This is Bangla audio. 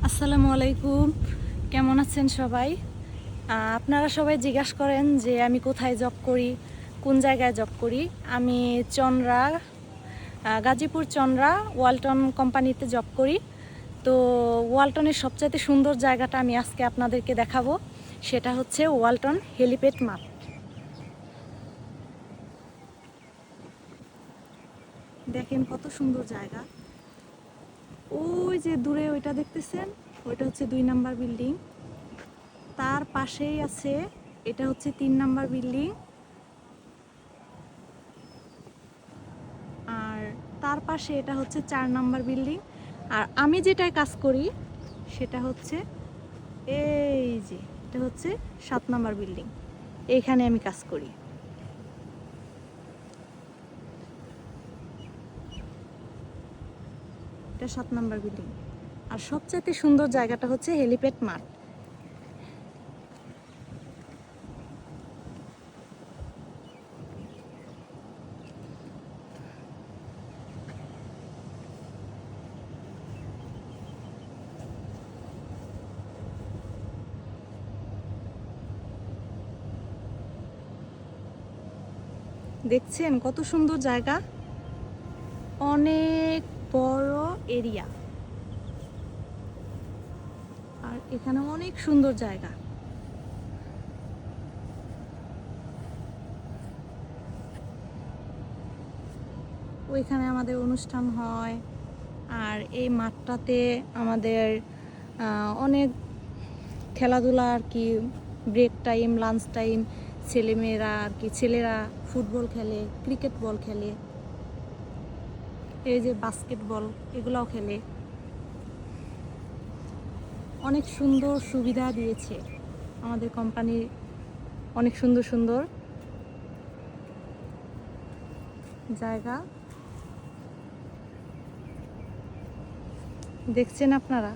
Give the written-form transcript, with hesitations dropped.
আসসালামু আলাইকুম, কেমন আছেন সবাই? আপনারা সবাই জিজ্ঞাসা করেন যে আমি কোথায় জব করি, কোন জায়গায় জব করি। আমি চন্দ্রা, গাজীপুর চন্দ্রা ওয়ালটন কোম্পানিতে জব করি। তো ওয়ালটনের সবচাইতে সুন্দর জায়গাটা আমি আজকে আপনাদেরকে দেখাবো। সেটা হচ্ছে ওয়ালটন হেলিপ্যাড মাঠ। দেখেন কত সুন্দর জায়গা। ওই যে দূরে ওইটা দেখতেছেন, ওইটা হচ্ছে 2 নাম্বার বিল্ডিং। তার পাশেই আছে, এটা হচ্ছে 3 নাম্বার বিল্ডিং। আর তার পাশে এটা হচ্ছে 4 নাম্বার বিল্ডিং। আর আমি যেটায় কাজ করি সেটা হচ্ছে এই যে, এটা হচ্ছে 7 নাম্বার বিল্ডিং। এইখানে আমি কাজ করি। এটা 7 নাম্বার বিল্ডিং। আর সবচাইতে সুন্দর জায়গাটা হচ্ছে হেলিপ্যাড মাঠ। দেখছেন কত সুন্দর জায়গা, অনেক বড় এরিয়া। আর এখানে অনেক সুন্দর জায়গা। ওইখানে আমাদের অনুষ্ঠান হয়। আর এই মাঠটাতে আমাদের অনেক খেলাধুলা আর কি, ব্রেক টাইম, লাঞ্চ টাইম, ছেলেমেয়েরা আর কি, ছেলেরা ফুটবল খেলে, ক্রিকেট বল খেলে, এই যে বাস্কেটবল, এগুলাও খেলে। অনেক সুন্দর সুবিধা দিয়েছে আমাদের কোম্পানি, অনেক সুন্দর সুন্দর জায়গা। দেখছেন আপনারা।